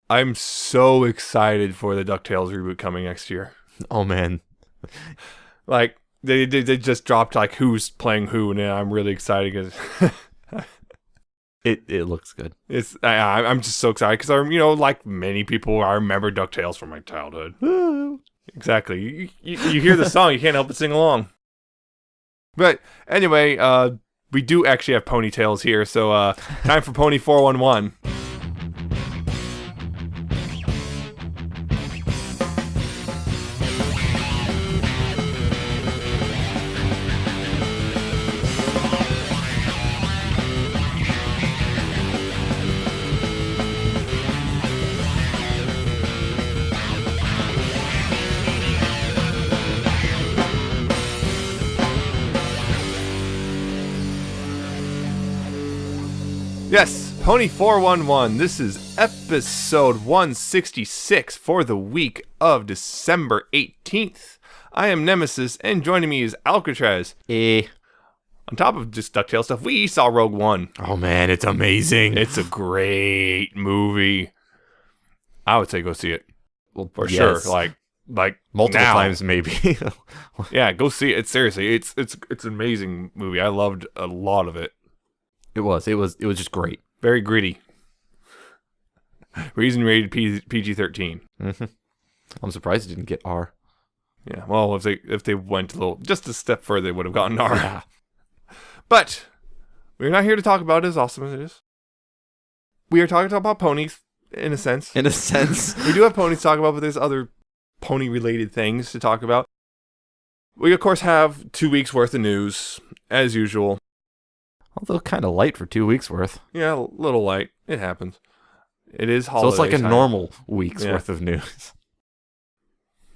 I'm so excited for the DuckTales reboot coming next year. Oh man. Like they just dropped like who's playing who, and I'm really excited because It looks good. I'm just so excited because like many people, I remember DuckTales from my childhood. Exactly. You hear the song, you can't help but sing along. But anyway, we do actually have ponytails here, so time for Pony 411. Yes, Pony 411. This is episode 166 for the week of December 18th. I am Nemesis, and joining me is Alca7raz. On top of just DuckTales stuff, we saw Rogue One. Oh man, it's amazing. It's a great movie. I would say go see it. Well, For yes. sure. Like Multiple now. times maybe. Yeah, go see it. Seriously, it's an amazing movie. I loved a lot of it. It was just great. Very gritty. Reason rated PG-13. Mm-hmm. I'm surprised it didn't get R. Yeah, well, if they went just a step further, they would have gotten R. Yeah. But we're not here to talk about it, as awesome as it is. We are talking about ponies, in a sense. In a sense. We do have ponies to talk about, but there's other pony-related things to talk about. We, of course, have 2 weeks' worth of news, as usual. Although kind of light for 2 weeks worth. Yeah, a little light. It happens. It is holiday So it's like a time. normal week's Yeah. worth of news.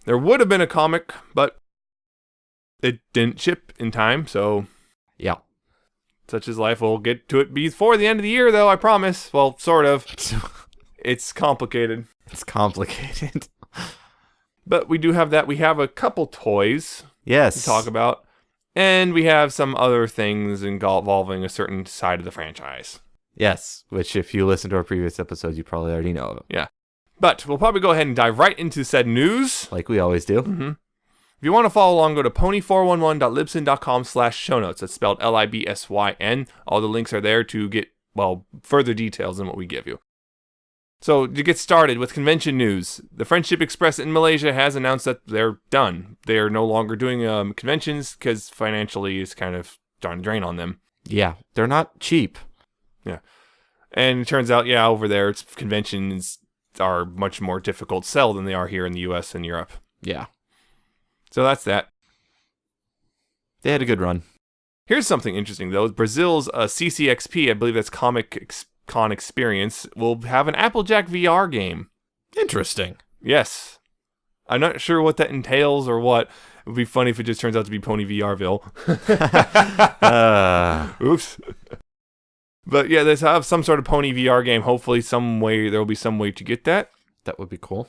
There would have been a comic, but it didn't ship in time, so Yeah. such is life. We'll get to it before the end of the year, though, I promise. Well, sort of. It's complicated. It's complicated. But we do have that. We have a couple toys Yes. to talk about. And we have some other things involving a certain side of the franchise. Yes, which if you listen to our previous episodes, you probably already know. Yeah. But we'll probably go ahead and dive right into said news. Like we always do. Mm-hmm. If you want to follow along, go to pony411.libsyn.com/shownotes. That's spelled LIBSYN. All the links are there to get, further details than what we give you. So, to get started with convention news, the Friendship Express in Malaysia has announced that they're done. They are no longer doing conventions because financially it's kind of starting to drain on them. Yeah, they're not cheap. Yeah. And it turns out, over there, conventions are much more difficult to sell than they are here in the US and Europe. Yeah. So that's that. They had a good run. Here's something interesting, though. Brazil's CCXP, I believe that's Comic Con Experience, will have an Applejack VR game. Interesting. Yes. I'm not sure what that entails or what. It would be funny if it just turns out to be Pony VRville. Oops. But yeah, they have some sort of Pony VR game. Hopefully there will be some way to get that. That would be cool.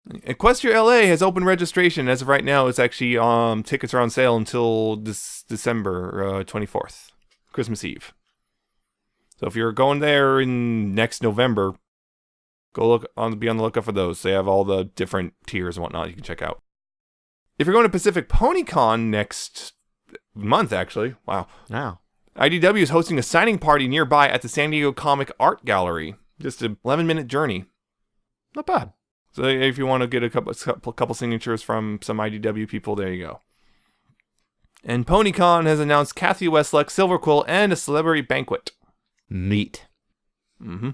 Equestria LA has open registration. As of right now, it's actually tickets are on sale until this December 24th, Christmas Eve. So if you're going there in next November, be on the lookout for those. They have all the different tiers and whatnot you can check out. If you're going to Pacific PonyCon next month, actually, wow. Wow. IDW is hosting a signing party nearby at the San Diego Comic Art Gallery. Just an 11-minute journey. Not bad. So if you want to get a couple signatures from some IDW people, there you go. And PonyCon has announced Kathy Westluck, Silver Quill, and a celebrity banquet. Neat. Mm-hmm.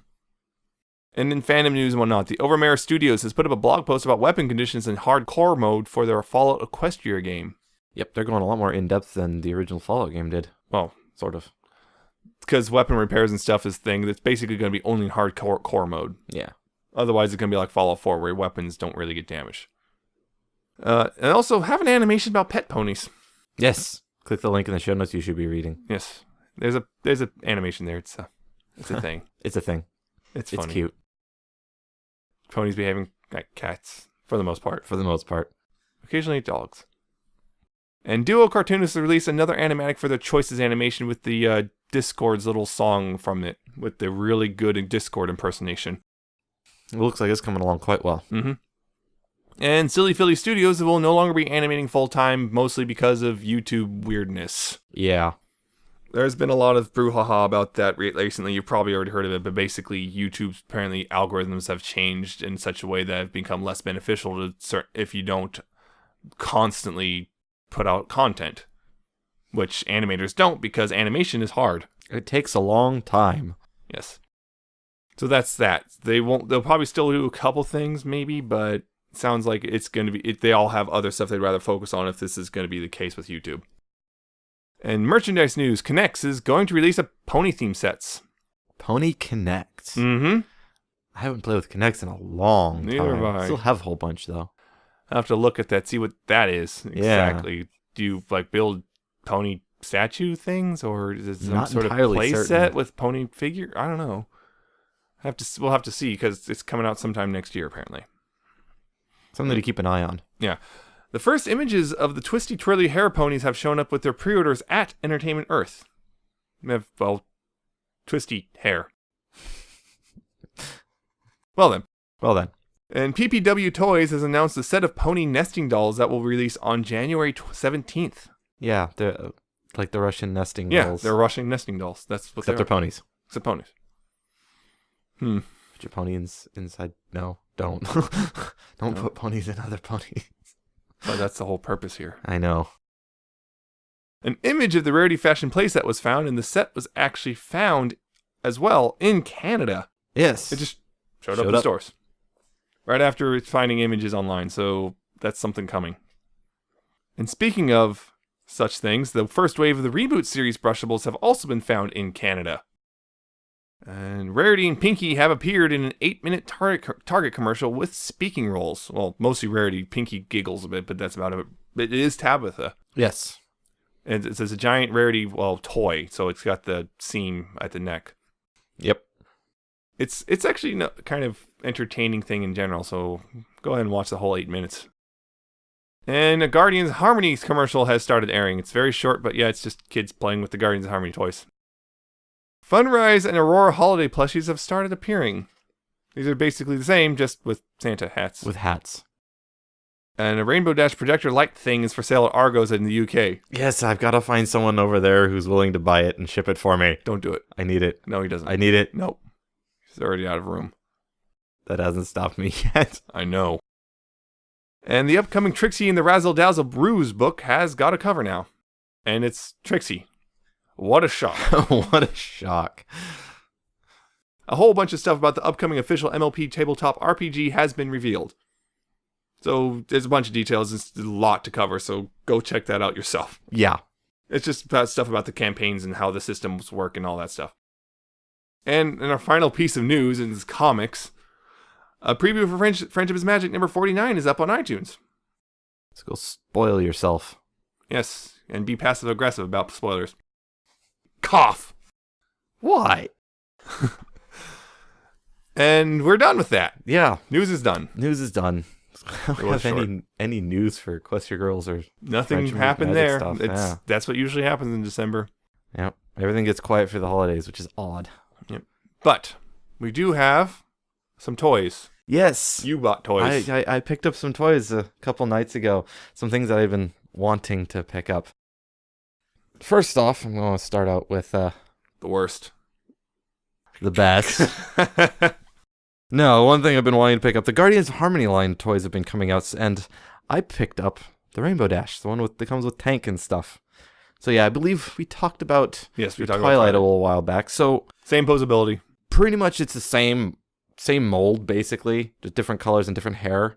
And in fandom news and whatnot, the Overmare Studios has put up a blog post about weapon conditions in hardcore mode for their Fallout Equestria game. Yep, they're going a lot more in-depth than the original Fallout game did. Well, sort of. Because weapon repairs and stuff is a thing that's basically going to be only in hardcore core mode. Yeah. Otherwise, it's going to be like Fallout 4, where your weapons don't really get damaged. And also, have an animation about pet ponies. Yes. Click the link in the show notes you should be reading. Yes. There's a animation there. It's a thing. It's a thing. It's funny. It's cute. Ponies behaving like cats, for the most part. For the most part. Occasionally dogs. And Duo Cartoonists released another animatic for their Choices animation with the Discord's little song from it, with the really good Discord impersonation. It looks like it's coming along quite well. Mm-hmm. And Silly Philly Studios will no longer be animating full-time, mostly because of YouTube weirdness. Yeah. There's been a lot of brouhaha about that recently. You've probably already heard of it, but basically YouTube's apparently algorithms have changed in such a way that have become less beneficial to if you don't constantly put out content, which animators don't because animation is hard. It takes a long time. Yes. So that's that. They'll probably still do a couple things maybe, but it sounds like it's going to be, they all have other stuff they'd rather focus on if this is going to be the case with YouTube. And merchandise news, Connects is going to release a pony theme sets. Pony Connect. Mm-hmm. I haven't played with Connects in a long time. Neither have I. Still have a whole bunch, though. I'll have to look at that, see what that is exactly. Yeah. Do you like build pony statue things, or is it some Not sort of entirely play certain. set with pony figure? I don't know. We'll have to see because it's coming out sometime next year apparently. Something to keep an eye on. Yeah. The first images of the twisty twirly hair ponies have shown up with their pre-orders at Entertainment Earth. They have, well, twisty hair. Well then. And PPW Toys has announced a set of pony nesting dolls that will release on January 17th. Yeah, they're like the Russian nesting Yeah, dolls. they're Russian nesting dolls. That's what Except they're ponies. Except ponies. Put your ponies inside. No, don't. Don't put ponies in other ponies. But that's the whole purpose here. I know. An image of the Rarity Fashion playset was found, and the set was actually found as well in Canada. Yes. It just showed up in stores. Right after finding images online, so that's something coming. And speaking of such things, the first wave of the Reboot series brushables have also been found in Canada. And Rarity and Pinky have appeared in an 8-minute Target commercial with speaking roles. Well, mostly Rarity. Pinky giggles a bit, but that's about it. But it is Tabitha. Yes. And it's a giant Rarity, toy, so it's got the seam at the neck. Yep. It's actually kind of entertaining thing in general, so go ahead and watch the whole 8 minutes. And a Guardians Harmony commercial has started airing. It's very short, but yeah, it's just kids playing with the Guardians Harmony toys. Funrise and Aurora holiday plushies have started appearing. These are basically the same, just with Santa hats. With hats. And a Rainbow Dash projector light thing is for sale at Argos in the UK. Yes, I've got to find someone over there who's willing to buy it and ship it for me. Don't do it. I need it. No, he doesn't. I need it. Nope. He's already out of room. That hasn't stopped me yet. I know. And the upcoming Trixie and the Razzle Dazzle Brews book has got a cover now. And it's Trixie. What a shock. What a shock. A whole bunch of stuff about the upcoming official MLP tabletop RPG has been revealed. So there's a bunch of details. It's a lot to cover, so go check that out yourself. Yeah. It's just about stuff about the campaigns and how the systems work and all that stuff. And in our final piece of news is comics. A preview for Friendship is Magic number 49 is up on iTunes. Let's go spoil yourself. Yes, and be passive-aggressive about spoilers. Cough! Why? And we're done with that. Yeah. News is done. News is done. I It don't was have any news for Equestria Girls or Nothing Friendship happened Magic there. stuff. It's That's what usually happens in December. Yep. Everything gets quiet for the holidays, which is odd. Yep. But we do have some toys. Yes. You bought toys. I picked up some toys a couple nights ago. Some things that I've been wanting to pick up. First off, I'm going to start out with the worst. The best. No, one thing I've been wanting to pick up. The Guardians of Harmony line toys have been coming out, and I picked up the Rainbow Dash, the one that comes with tank and stuff. So yeah, I believe we talked about we talked about Twilight a little while back. So same posability. Pretty much it's the same mold, basically, just different colors and different hair.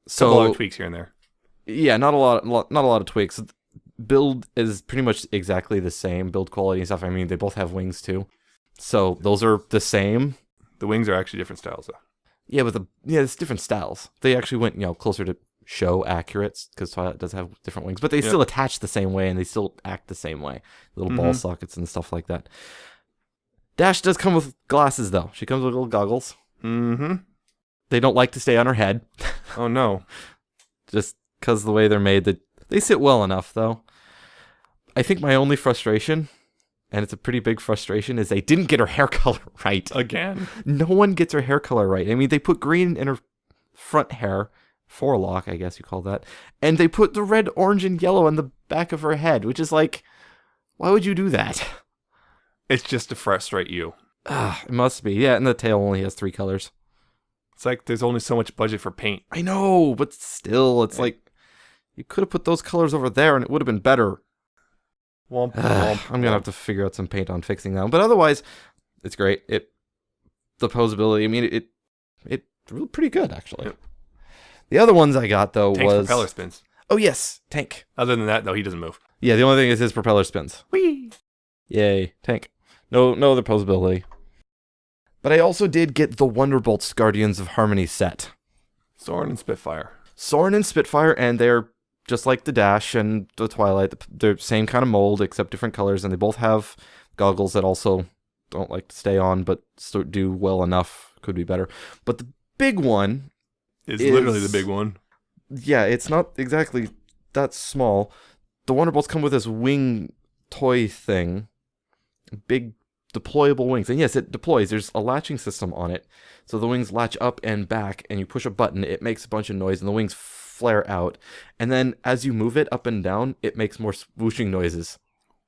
So a lot of tweaks here and there. Yeah, not a lot of tweaks. Build is pretty much exactly the same. Build quality and stuff. I mean, they both have wings too. So those are the same. The wings are actually different styles, though. Yeah, it's different styles. They actually went, closer to show accurate because Twilight does have different wings, but they still attach the same way and they still act the same way. Little ball sockets and stuff like that. Dash does come with glasses, though. She comes with little goggles. Mm-hmm. They don't like to stay on her head. Oh, no. Just because of the way they're made. They sit well enough, though. I think my only frustration and it's a pretty big frustration, is they didn't get her hair color right. Again. No one gets her hair color right. I mean, they put green in her front hair, forelock, I guess you call that, and they put the red, orange, and yellow on the back of her head, which is like, why would you do that? It's just to frustrate you. It must be. Yeah, and the tail only has 3 colors. It's like there's only so much budget for paint. I know, but still, it's like, you could have put those colors over there and it would have been better. Womp, I'm going to have to figure out some paint on fixing that one. But otherwise, it's great. The posability, I mean, it's really pretty good, actually. Yep. The other ones I got, though, Tank's was... propeller spins. Oh, yes, Tank. Other than that, though, he doesn't move. Yeah, the only thing is his propeller spins. Whee! Yay, Tank. No other posability. But I also did get the Wonderbolts Guardians of Harmony set. Soren and Spitfire. Soren and Spitfire, and they're just like the Dash and the Twilight. They're same kind of mold, except different colors, and they both have goggles that also don't like to stay on, but still do well enough. Could be better. But the big one is literally the big one. Yeah, it's not exactly that small. The Wonderbolts come with this wing toy thing. Big deployable wings. And yes, it deploys. There's a latching system on it. So the wings latch up and back, and you push a button, it makes a bunch of noise, and the wings flare out. And then as you move it up and down, it makes more whooshing noises.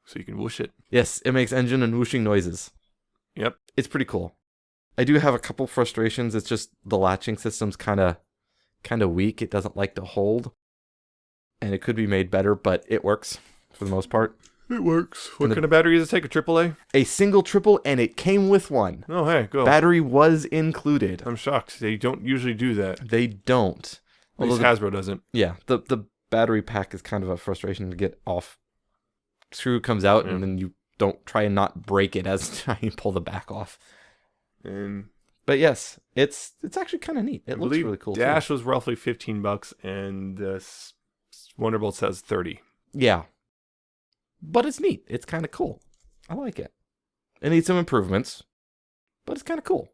So you can whoosh it. Yes, it makes engine and whooshing noises. Yep. It's pretty cool. I do have a couple frustrations. It's just the latching system's kind of weak. It doesn't like to hold. And it could be made better, but it works for the most part. It works. What kind of battery does it take? A AAA? A single triple, and it came with one. Oh, hey, go. Battery was included. I'm shocked. They don't usually do that. They don't. At least Hasbro doesn't. Yeah, the battery pack is kind of a frustration to get off. Screw comes out, and then you don't try and not break it as you pull the back off. But yes, it's actually kind of neat. It looks really cool. Dash was roughly $15, and Wonderbolt says $30. Yeah. But it's neat. It's kind of cool. I like it. It needs some improvements, but it's kind of cool.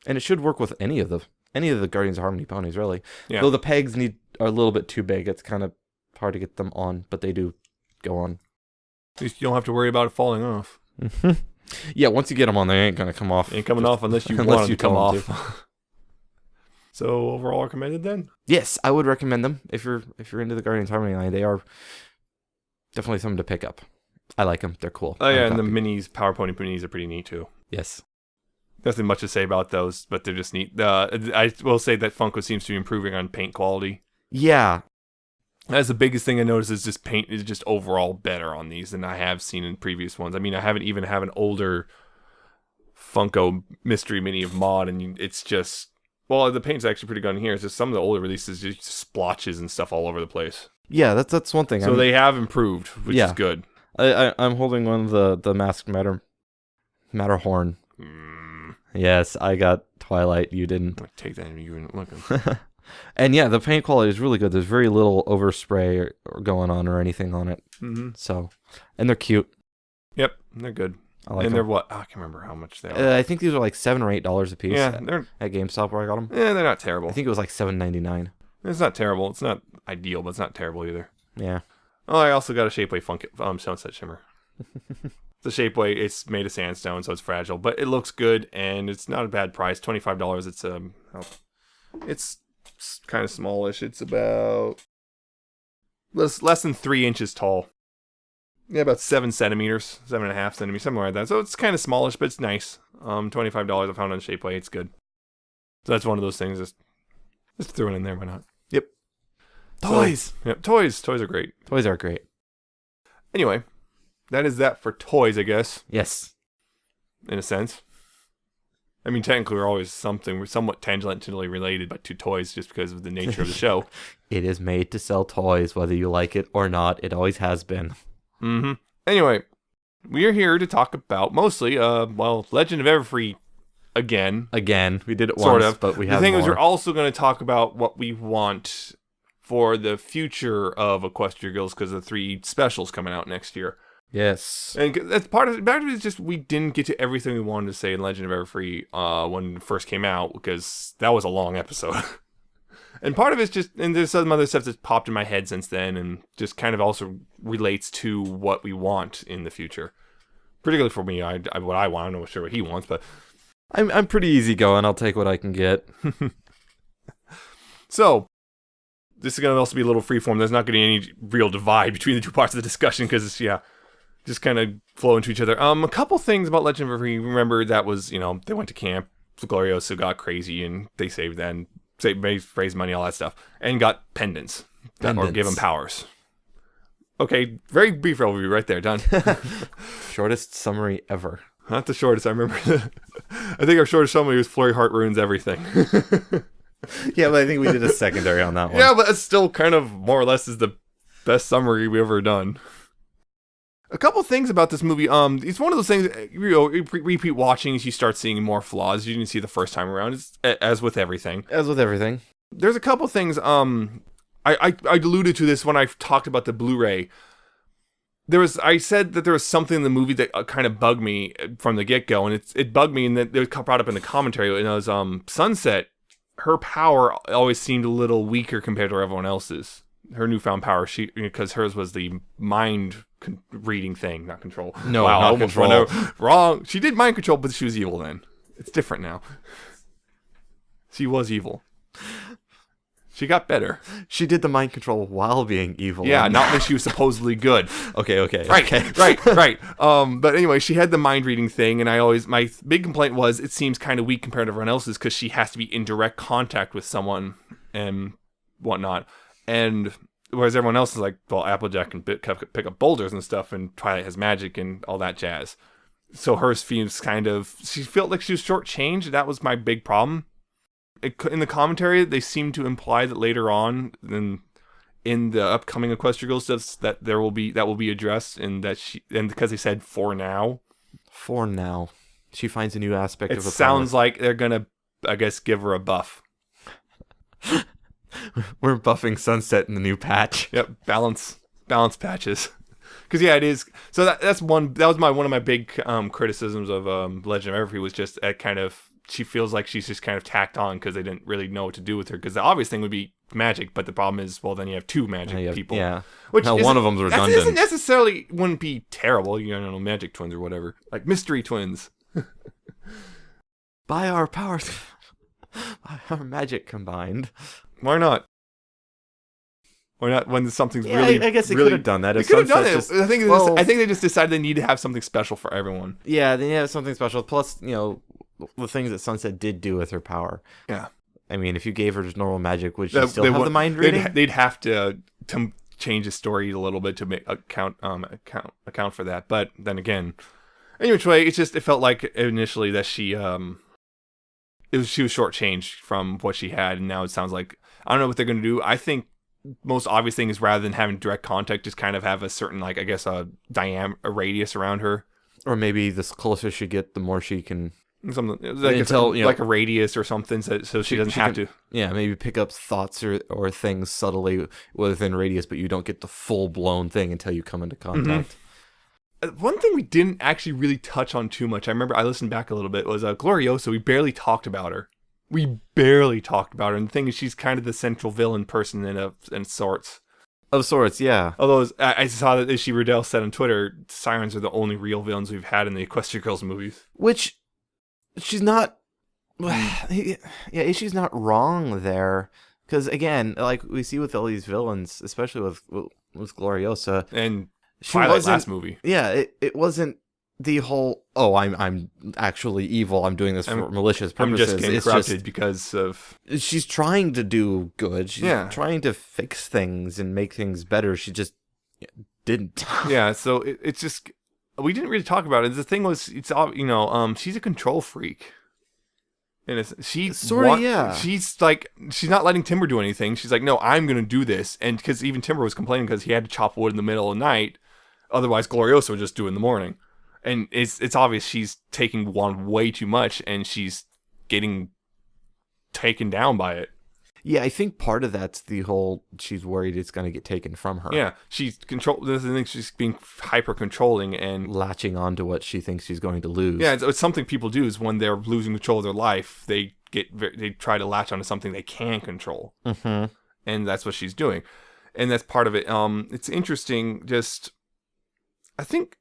And it should work with any of the Guardians of Harmony ponies, really. Yeah. Though the pegs are a little bit too big. It's kind of hard to get them on, but they do go on. At least you don't have to worry about it falling off. Yeah, once you get them on, they ain't going to come off. They ain't coming off unless you want them to come off. So overall recommended then? Yes, I would recommend them if you're into the Guardians of Harmony line. They are definitely something to pick up. I like them. They're cool. Oh yeah, and the minis, Power Pony minis are pretty neat too. Yes. Nothing much to say about those, but they're just neat. I will say that Funko seems to be improving on paint quality. Yeah. That's the biggest thing I noticed is just paint is just overall better on these than I have seen in previous ones. I mean, I haven't even have an older Funko Mystery Mini of Mod, and it's just... Well, the paint's actually pretty good in here. It's just some of the older releases just splotches and stuff all over the place. Yeah, that's one thing. So they have improved, which is good. I'm holding one of the Masked Matterhorn. Yes, I got Twilight. You didn't. Take that and you weren't looking. And yeah, the paint quality is really good. There's very little overspray or going on or anything on it. Mm-hmm. So, and they're cute. Yep, they're good. I like and them. They're what? I can't remember how much they are. I think these are like $7 or $8 a piece. Yeah, they're at GameStop where I got them. Yeah, they're not terrible. I think it was like $7.99. It's not terrible. It's not ideal, but it's not terrible either. Yeah. Oh, I also got a Shapeway Sunset Shimmer. The Shapeway, it's made of sandstone, so it's fragile, but it looks good and it's not a bad price. $25. It's kind of smallish. It's about less than 3 inches tall. Yeah, about 7 centimeters, 7.5 centimeters, something like that. So it's kind of smallish, but it's nice. $25 I found on Shapeway. It's good. So that's one of those things. Just throw it in there. Why not? Yep. Toys. So, yep. Toys. Toys are great. Toys are great. Anyway, that is that for toys, I guess. Yes. In a sense. I mean, technically, we're always we're somewhat tangentially related, but to toys just because of the nature of the show. It is made to sell toys, whether you like it or not. It always has been. Mm-hmm. Anyway, we are here to talk about mostly, Legend of Everfree again. Again, we did it once, but we have more. The thing is, we're also going to talk about what we want for the future of Equestria Girls because of the 3 specials coming out next year. Yes. And that's part of it is just we didn't get to everything we wanted to say in Legend of Everfree when it first came out because that was a long episode. And part of it's just, and there's some other stuff that's popped in my head since then and just kind of also relates to what we want in the future. particularly for me. What I want. I'm not sure what he wants, but I'm pretty easygoing. I'll take what I can get. So, this is going to also be a little freeform. There's not going to be any real divide between the two parts of the discussion because it's, just kind of flow into each other. A couple things about Legend of Everfree. Remember, that was, they went to camp. Glorioso got crazy and they saved then. Raised money, all that stuff. And got pendants. Or give them powers. Okay, very brief overview right there, done. Shortest summary ever. Not the shortest, I remember. I think our shortest summary was Flurry Heart ruins everything. Yeah, but I think we did a secondary on that one. Yeah, but it's still kind of more or less is the best summary we've ever done. A couple things about this movie. It's one of those things, repeat watching, you start seeing more flaws you didn't see the first time around, as with everything. There's a couple things, I alluded to this when I talked about the Blu-ray. I said that there was something in the movie that kind of bugged me from the get-go, and it bugged me, and that it was brought up in the commentary, and it was, Sunset, her power always seemed a little weaker compared to everyone else's. Her newfound power, because hers was the mind reading thing, not control. No, not control. Wrong. She did mind control, but she was evil then. It's different now. She was evil. She got better. She did the mind control while being evil. Yeah, not when she was supposedly good. Okay. Right. But anyway, she had the mind reading thing, and my big complaint was it seems kind of weak compared to everyone else's because she has to be in direct contact with someone and whatnot. And whereas everyone else is like, well, Applejack can pick up boulders and stuff, and Twilight has magic and all that jazz. So hers seems she felt like she was shortchanged. That was my big problem. In the commentary, they seem to imply that later on, in the upcoming Equestria Girls stuff, that that will be addressed, and because they said for now, she finds a new aspect of her power. It sounds like they're gonna, I guess, give her a buff. We're buffing Sunset in the new patch. Yep, balance patches. Because it is. So that was one of my big criticisms of Legend of Everfree was just that kind of. She feels like she's just kind of tacked on because they didn't really know what to do with her. Because the obvious thing would be magic, but the problem is, well, then you have two magic people. Yeah. Which one of them's redundant. Wouldn't be terrible. You don't know, magic twins or whatever. Like mystery twins. By our powers. By our magic combined. Why not? Why not when something's I guess they could have done that. They could have done it. I think they just decided they need to have something special for everyone. Yeah, they need to have something special. Plus, the things that Sunset did do with her power. Yeah. I mean, if you gave her just normal magic, would she still have the mind reading? They'd have to change the story a little bit to make account for that. But then again, anyway, it felt like initially that she was shortchanged from what she had, and now it sounds like I don't know what they're gonna do. I think most obvious thing is rather than having direct contact, just kind of have a certain a radius around her, or maybe the closer she get, the more she can. Something like a radius or something, so she doesn't have to. Yeah, maybe pick up thoughts or things subtly within radius, but you don't get the full blown thing until you come into contact. Mm-hmm. One thing we didn't actually really touch on too much, I remember I listened back a little bit, was Glorioso. We barely talked about her. And the thing is, she's kind of the central villain person in sorts. Of sorts, yeah. Although I saw that Ishii Riddell said on Twitter, Sirens are the only real villains we've had in the Equestria Girls movies. Which. She's not. She's not wrong there, because again, like we see with all these villains, especially with Gloriosa and Twilight last movie. Yeah, it wasn't the whole. Oh, I'm actually evil. I'm doing this for malicious purposes. I'm just corrupted because of. She's trying to do good. She's trying to fix things and make things better. She just didn't. Yeah, so it's just. We didn't really talk about it. The thing was, she's a control freak. And she's like, she's not letting Timber do anything. She's like, no, I'm going to do this. And because even Timber was complaining because he had to chop wood in the middle of the night. Otherwise, Glorioso would just do it in the morning. And it's obvious she's taking one way too much and she's getting taken down by it. Yeah, I think part of that's the whole she's worried it's going to get taken from her. Yeah, she's being hyper controlling and latching on to what she thinks she's going to lose. Yeah, it's something people do is when they're losing control of their life, they try to latch onto something they can control. Mm-hmm. And that's what she's doing. And that's part of it. It's interesting, I think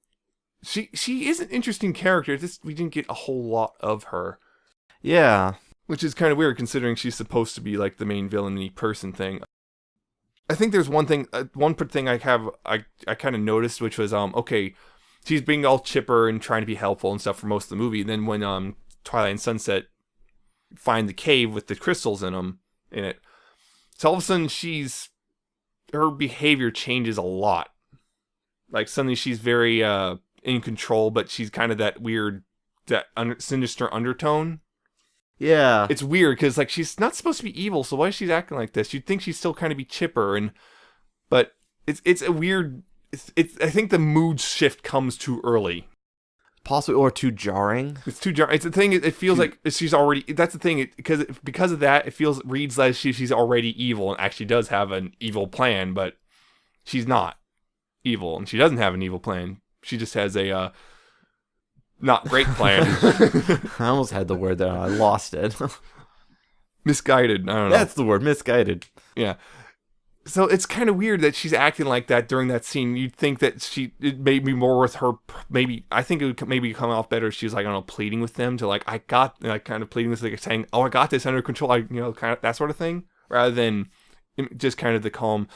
she is an interesting character. Just we didn't get a whole lot of her. Yeah. Which is kind of weird considering she's supposed to be like the main villainy person thing. I think there's one thing I kind of noticed, which was okay, she's being all chipper and trying to be helpful and stuff for most of the movie. And then when Twilight and Sunset find the cave with the crystals in it, so all of a sudden her behavior changes a lot. Like suddenly she's very in control, but she's kind of that weird sinister undertone. Yeah. It's weird because like she's not supposed to be evil, so why is she acting like this? You'd think she'd still kind of be chipper, but it's a weird. I think the mood shift comes too early, possibly, or too jarring. It's too jarring. It's the thing. It feels like she's already. That's the thing. Because of that, it reads like she's already evil and actually does have an evil plan, but she's not evil and she doesn't have an evil plan. She just has a not great plan. I almost had the word there. I lost it. Misguided. I don't know. That's the word. Misguided. Yeah. So it's kind of weird that she's acting like that during that scene. You'd think that it may be more with her. Maybe I think it would maybe come off better if she was like, I don't know, pleading with them to like, kind of pleading with, like saying, oh, I got this under control. Kind of that sort of thing, rather than just kind of the calm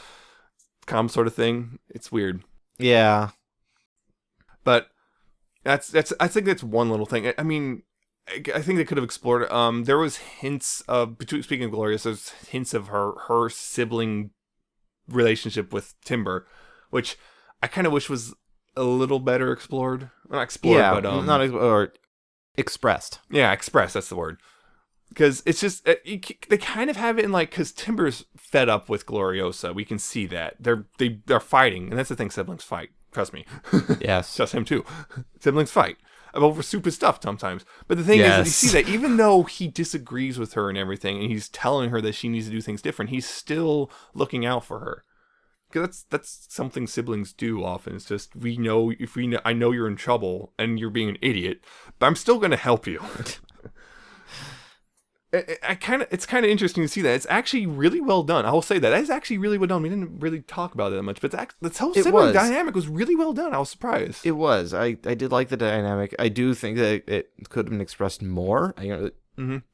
sort of thing. It's weird. Yeah. But I think that's one little thing. I mean, I think they could have explored it. There was hints of, speaking of Glorioso, there's hints of her sibling relationship with Timber, which I kind of wish was a little better explored. Not explored, yeah, but or expressed. Yeah, expressed. That's the word. Because it's just they kind of have it in like, because Timber's fed up with Gloriosa. We can see that they're fighting, and that's the thing. Siblings fight. Trust me. Yes. Just him too. Siblings fight over stupid stuff sometimes. But the thing is that you see that even though he disagrees with her and everything, and he's telling her that she needs to do things different, he's still looking out for her. Because that's something siblings do often. It's just, I know you're in trouble and you're being an idiot, but I'm still going to help you. It's kind of interesting to see that. It's actually really well done. I will say that. That is actually really well done. We didn't really talk about it that much, but the whole sibling dynamic was really well done. I was surprised. It was. I did like the dynamic. I do think that it could have been expressed more.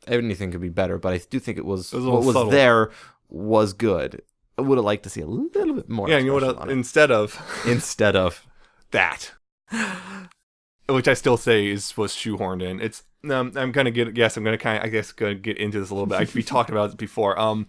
Anything could be better, but I do think it was what was there was good. I would have liked to see a little bit more. Yeah, you know what? Instead of that, which I still say was shoehorned in. It's I'm gonna get into this a little bit. We talked about it before. I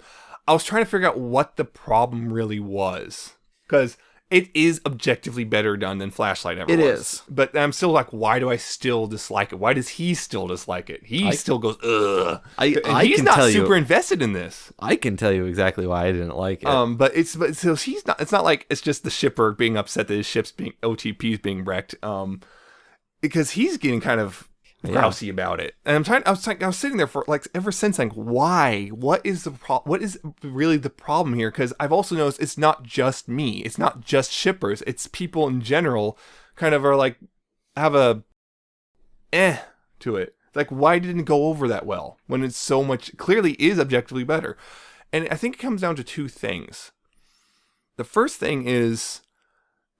was trying to figure out what the problem really was, because it is objectively better done than Flashlight ever was. It is, but I'm still like, why do I still dislike it? Why does he still dislike it? He still goes, ugh. He's not super invested in this. I can tell you exactly why I didn't like it. But so he's not. It's not like it's just the shipper being upset that his ship's being OTP's being wrecked. Because he's getting kind of grousy about it, and I was sitting there for like ever since, like, why? What is what is really the problem here? Because I've also noticed it's not just me, it's not just shippers, it's people in general kind of are like have a to it. Like, why didn't it go over that well when it's so much clearly is objectively better? And I think it comes down to two things. The first thing is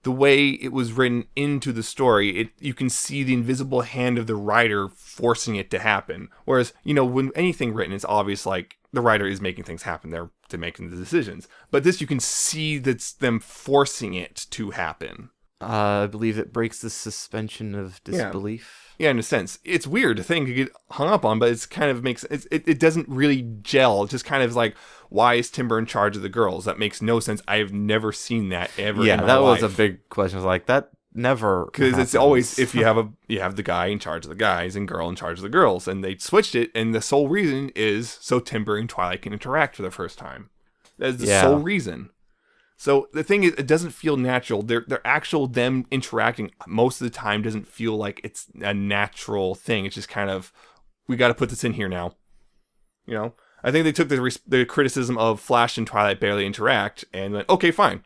the way it was written into the story. You can see the invisible hand of the writer forcing it to happen. Whereas, when anything written, it's obvious, like, the writer is making things happen. They're making the decisions. But this, you can see that's them forcing it to happen. I believe it breaks the suspension of disbelief. Yeah, in a sense. It's weird, a thing to get hung up on, but it's kind of it doesn't really gel. It's just kind of like, why is Timber in charge of the girls? That makes no sense. I have never seen that ever in my life. Yeah, that was a big question. I was like, that never Because it's always, if you have the guy in charge of the guys and girl in charge of the girls, and they switched it, and the sole reason is so Timber and Twilight can interact for the first time. That's the sole reason. So the thing is, it doesn't feel natural. Their actual them interacting most of the time doesn't feel like it's a natural thing. It's just kind of, we got to put this in here now. I think they took the criticism of Flash and Twilight barely interact and went, okay, fine.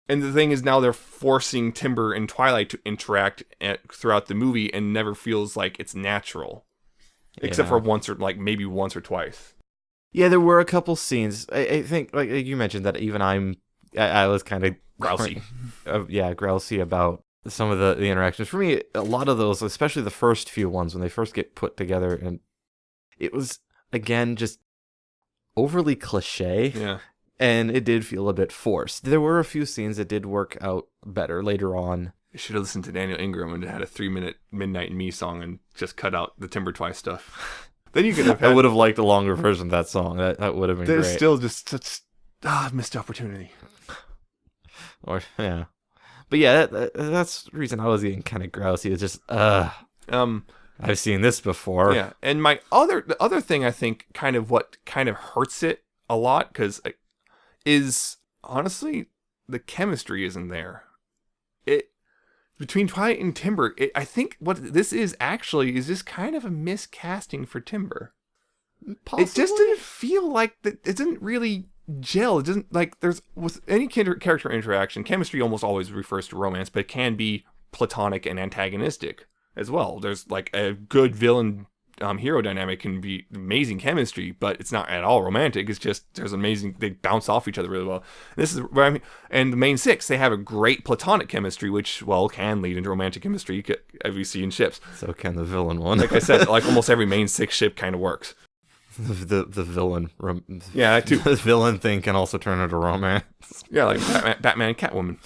And the thing is, now they're forcing Timber and Twilight to interact throughout the movie, and never feels like it's natural, except for maybe once or twice. Yeah, there were a couple scenes. I think, like you mentioned, that even I was kind of grousy. Grousy about some of the interactions. For me, a lot of those, especially the first few ones when they first get put together, and it was, again, just overly cliche. Yeah. And it did feel a bit forced. There were a few scenes that did work out better later on. You should have listened to Daniel Ingram and had a 3-minute Midnight and Me song and just cut out the Timber Twice stuff. Then you could have had... I would have liked a longer version of that song. That would have been There's great. still just such... missed opportunity. Or, yeah. But yeah, that's the reason I was getting kind of grousy. It's just, I've seen this before. Yeah, and the other thing I think what kind of hurts it a lot, because... is honestly the chemistry isn't there. Between Twilight and Timber, I think what this is actually is just kind of a miscasting for Timber. Possibly. It just didn't feel like that. It didn't really gel. It doesn't like there's with any character interaction. Chemistry almost always refers to romance, but it can be platonic and antagonistic as well. There's like a good villain. Hero dynamic can be amazing chemistry, but it's not at all romantic. It's just there's amazing. They bounce off each other really well. And this is where I mean. And the main six, they have a great platonic chemistry, which can lead into romantic chemistry, as we see in ships. So can the villain one. Like I said, like almost every main six ship kind of works. The villain. Yeah, that too. The villain thing can also turn into romance. Yeah, like Batman and Catwoman.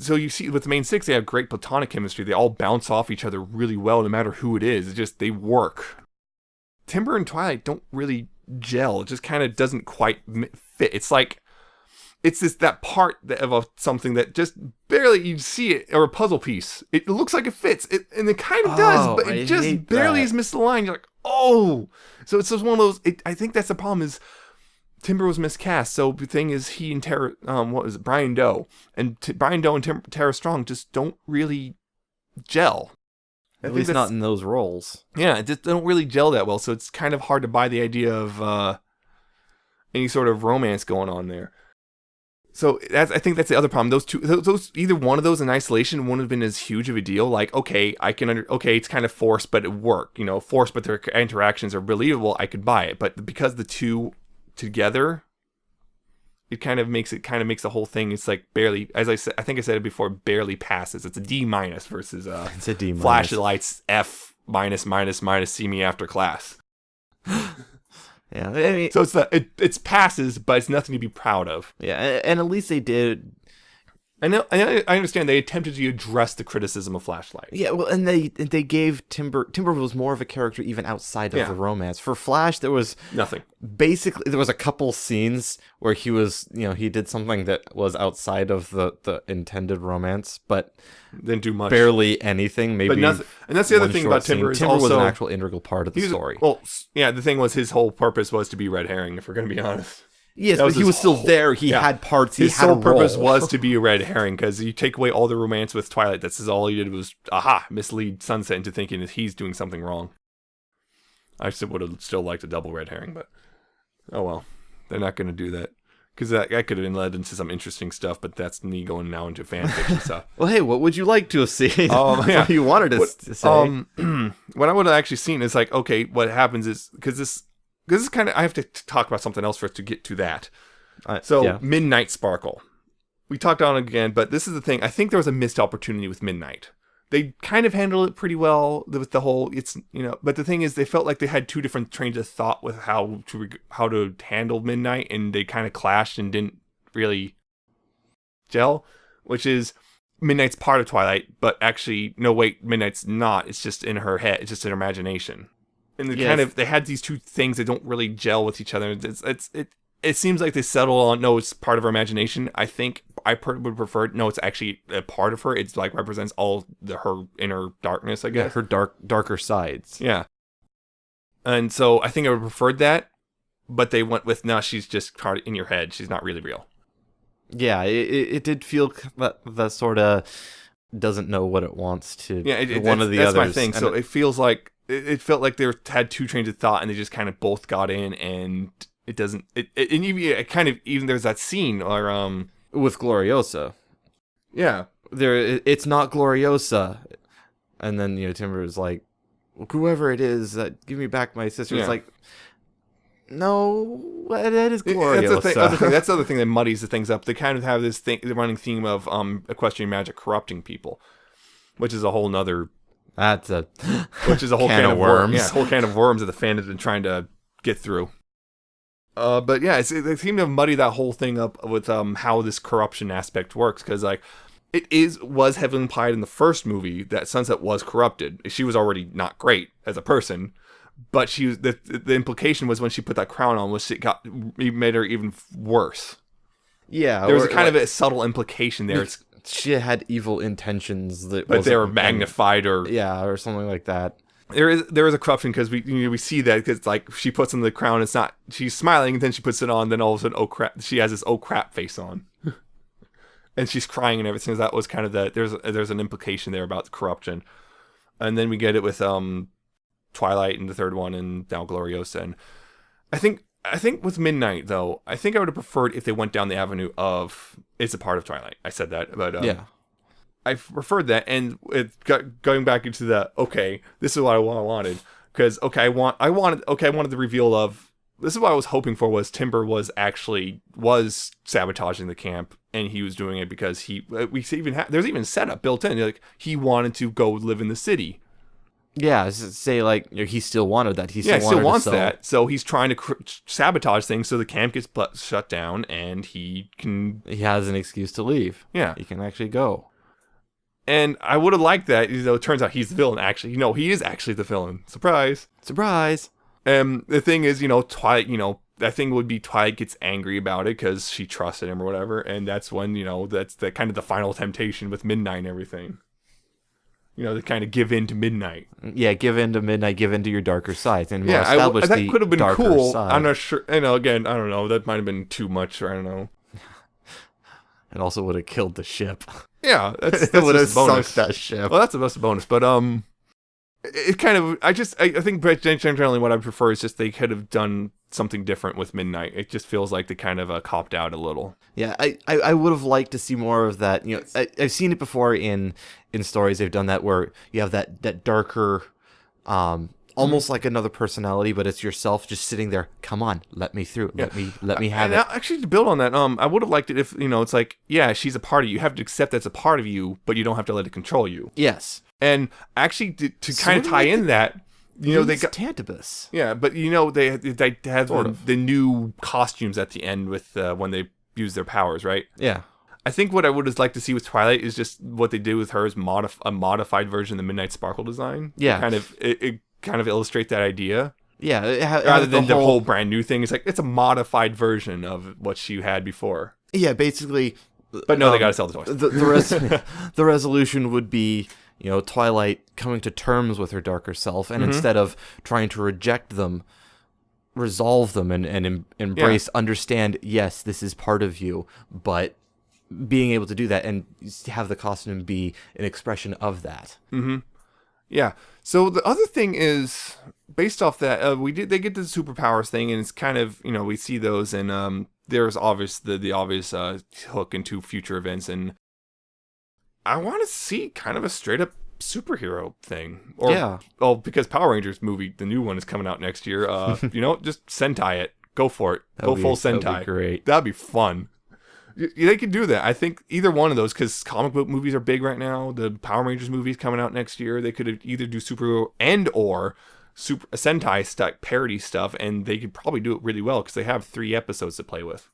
So you see with the main six, they have great platonic chemistry. They all bounce off each other really well, no matter who it is. It's just they work. Timber and Twilight don't really gel. It just kind of doesn't quite fit. It's like it's that part of something that just barely you see it, or a puzzle piece. It looks like it fits, and it kind of does, but it just barely is misaligned. You're like, oh, so it's just one of those. I think that's the problem is. Timber was miscast, so the thing is, he and Tara, Brian Doe, and Brian Doe and Tara Strong just don't really gel. At least not in those roles. Yeah, it just don't really gel that well, so it's kind of hard to buy the idea of any sort of romance going on there. So I think that's the other problem. Those either one of those in isolation wouldn't have been as huge of a deal. Like, okay, it's kind of forced, but it worked. Forced, but their interactions are believable. I could buy it, but because the two together, it kind of makes the whole thing. It's like barely, as I said, I think I said it before, barely passes. It's a D- versus it's a D-. Flashlights F minus see me after class. Yeah, I mean, so it's passes, but it's nothing to be proud of. Yeah, and at least they did. I understand they attempted to address the criticism of Flashlight. Yeah, well, and they gave Timber was more of a character even outside of the romance. For Flash, there was nothing. Basically, there was a couple scenes where he was, he did something that was outside of the intended romance, but didn't do much. Barely anything. Maybe. But nothing, and that's the other thing about Timber. Timber was an actual integral part of the story. The thing was his whole purpose was to be red herring. If we're going to be honest. Yes, but he was still there. He had parts. His sole purpose was to be a red herring, because you take away all the romance with Twilight. That's all he did was, mislead Sunset into thinking that he's doing something wrong. I would have still liked a double red herring, but oh well. They're not going to do that. Because that could have been led into some interesting stuff, but that's me going now into fan fiction stuff. Well, hey, what would you like to have seen? What you wanted to say. What I would have actually seen is like, okay, what happens is, because this is kind of, I have to talk about something else first to get to that. Midnight Sparkle. We talked on it again, but this is the thing. I think there was a missed opportunity with Midnight. They kind of handled it pretty well with the whole, but the thing is, they felt like they had two different trains of thought with how to handle Midnight, and they kind of clashed and didn't really gel, which is Midnight's part of Twilight, but actually, no, wait, Midnight's not. It's just in her head. It's just in her imagination. And they had these two things that don't really gel with each other. It seems like they settle on, no, it's part of her imagination. I think I would prefer, no, it's actually a part of her. It's like represents all her inner darkness, I guess. Yeah, her darker sides. Yeah. And so I think I would have preferred that, but they went with, no, she's just part in your head. She's not really real. Yeah, it did feel that sort of doesn't know what it wants to. Yeah, one of the that's others. My thing. So it feels like, it felt like they had two trains of thought, and they just kind of both got in, and it doesn't. And even there's that scene or with Glorioso. Yeah, it's not Gloriosa, and then Timber is like, whoever it is, give me back my sister. Yeah. It's like, No, that is Glorioso. That's the other thing that muddies the things up. They kind of have this the running theme of equestrian magic corrupting people, which is a whole nother. That's a which is a whole can of worms. Yeah, a whole can of worms that the fan has been trying to get through. But yeah, they seem to muddy that whole thing up with how this corruption aspect works, because like was heavily implied in the first movie that Sunset was corrupted. She was already not great as a person. But the implication was when she put that crown on was it made her even worse. Yeah, there was kind of a subtle implication there. She had evil intentions but they were magnified or something like that. There is a corruption because we see that because like she puts on the crown, it's not, she's smiling and then she puts it on, then all of a sudden, oh crap, she has this oh crap face on, and she's crying and everything. That was kind of there's an implication there about the corruption, and then we get it with Twilight in the third one, and now Glorioso. And I think with Midnight though, I think I would have preferred if they went down the avenue of it's a part of Twilight. I said that, but yeah, I preferred that, and going back into the okay, this is what I wanted, because I wanted the reveal of this is what I was hoping for was Timber was sabotaging the camp, and he was doing it because there's even setup built in, like he wanted to go live in the city. Yeah, say like he still wanted that. He still wants that. So he's trying to sabotage things so the camp gets shut down and he has an excuse to leave. Yeah, he can actually go. And I would have liked that. It turns out he's the villain. Actually, he is actually the villain. Surprise! The thing is, Twilight. That thing would be Twilight gets angry about it because she trusted him or whatever, and that's when that's the kind of the final temptation with Midnight and everything. To kind of give in to Midnight. Yeah, give in to Midnight, give in to your darker side. And that could have been cool. Side. I'm not sure. Again, I don't know. That might have been too much, or I don't know. It also would have killed the ship. Yeah, that's would have sunk that ship. Well, that's a bonus. But it kind of. I think generally what I prefer is just they could have done something different with Midnight. It just feels like they kind of copped out a little. Yeah, I would have liked to see more of that. I've seen it before in stories. They've done that where you have that darker, almost like another personality, but it's yourself just sitting there. Come on, let me through. Let me have it. Actually, to build on that, I would have liked it if it's like, yeah, she's a part of you. You have to accept that's a part of you, but you don't have to let it control you. Yes. And actually, to kind of tie in that. They got Tantibus. Yeah, but they had the new costumes at the end with when they use their powers, right? Yeah. I think what I would like to see with Twilight is just what they did with her is a modified version of the Midnight Sparkle design. Yeah. It kind of illustrate that idea. Yeah. Rather than the whole brand new thing, it's a modified version of what she had before. Yeah, basically. But no, they got to sell the toys. The resolution would be. Twilight coming to terms with her darker self, and instead of trying to reject them, resolve them and embrace, understand, yes, this is part of you, but being able to do that and have the costume be an expression of that. Mm-hmm. Yeah. So the other thing is, based off that, they get the superpowers thing, and it's kind of, we see those, and there's the obvious hook into future events, and I want to see kind of a straight up superhero thing. Because Power Rangers movie, the new one is coming out next year. Just Sentai it. Go for it. Go full Sentai. That'd be great. That'd be fun. They could do that. I think either one of those, because comic book movies are big right now. The Power Rangers movie is coming out next year. They could either do superhero and or super Sentai stuff, parody stuff, and they could probably do it really well because they have 3 episodes to play with.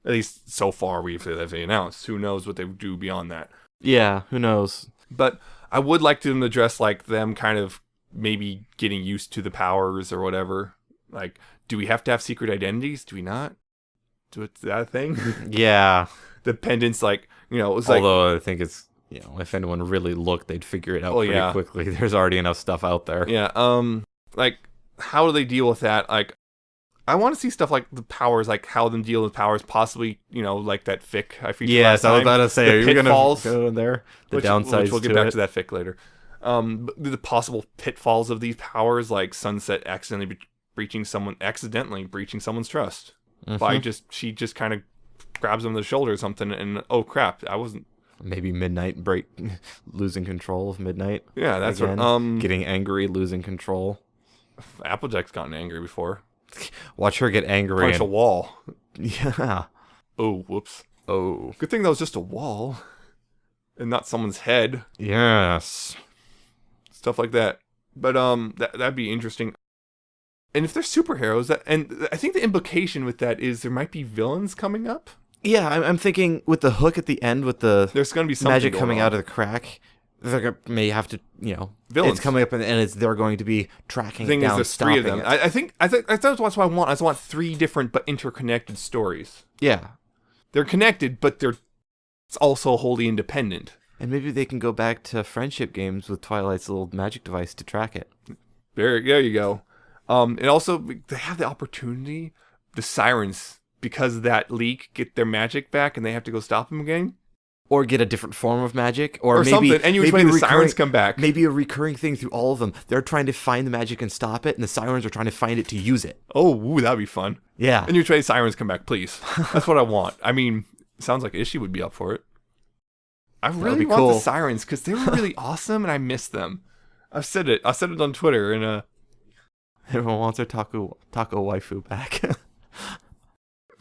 At least so far, they've announced. Who knows what they do beyond that? Yeah, who knows? But I would like them to address like them kind of maybe getting used to the powers or whatever. Like, do we have to have secret identities? Do we not? Do it that thing? Yeah. The pendants, it's although I think it's if anyone really looked, they'd figure it out pretty quickly. There's already enough stuff out there. Yeah. How do they deal with that? Like, I want to see stuff like the powers, like how them deal with powers, possibly, like that fic I featured last time. I was about to say, are you going to go in there? Which we'll get back to that fic later. The possible pitfalls of these powers, like Sunset accidentally breaching someone's trust. By she just kind of grabs him on the shoulder or something, and oh crap, I wasn't. Maybe Midnight losing control of Midnight. Yeah, that's again. Getting angry, losing control. Applejack's gotten angry before. watch her get angry. Punch a wall. Yeah. Oh, whoops. Oh. Good thing that was just a wall. And not someone's head. Yes. Stuff like that. But that'd be interesting. And if they're superheroes, and I think the implication with that is there might be villains coming up. Yeah, I'm thinking with the hook at the end, with the There's going to be something magic going coming on. out of the crack, may have to, Villains. it's coming up and they're going to be tracking The thing it down, is, there's three of them. it. I think that's what I want. I just want 3 different but interconnected stories. Yeah. They're connected, but it's also wholly independent. And maybe they can go back to friendship games with Twilight's little magic device to track it. There you go. And also, they have the opportunity, the sirens, because of that leak, get their magic back, and they have to go stop them again. Or get a different form of magic. Or maybe, something. And maybe way the sirens come back. Maybe a recurring thing through all of them. They're trying to find the magic and stop it, and the sirens are trying to find it to use it. Oh, ooh, that'd be fun. Yeah. And the sirens come back, please. That's what I want. I mean, it sounds like Ishii would be up for it. I really want the sirens, because they were really awesome, and I miss them. I've said it. I said it on Twitter, and everyone wants their taco waifu back.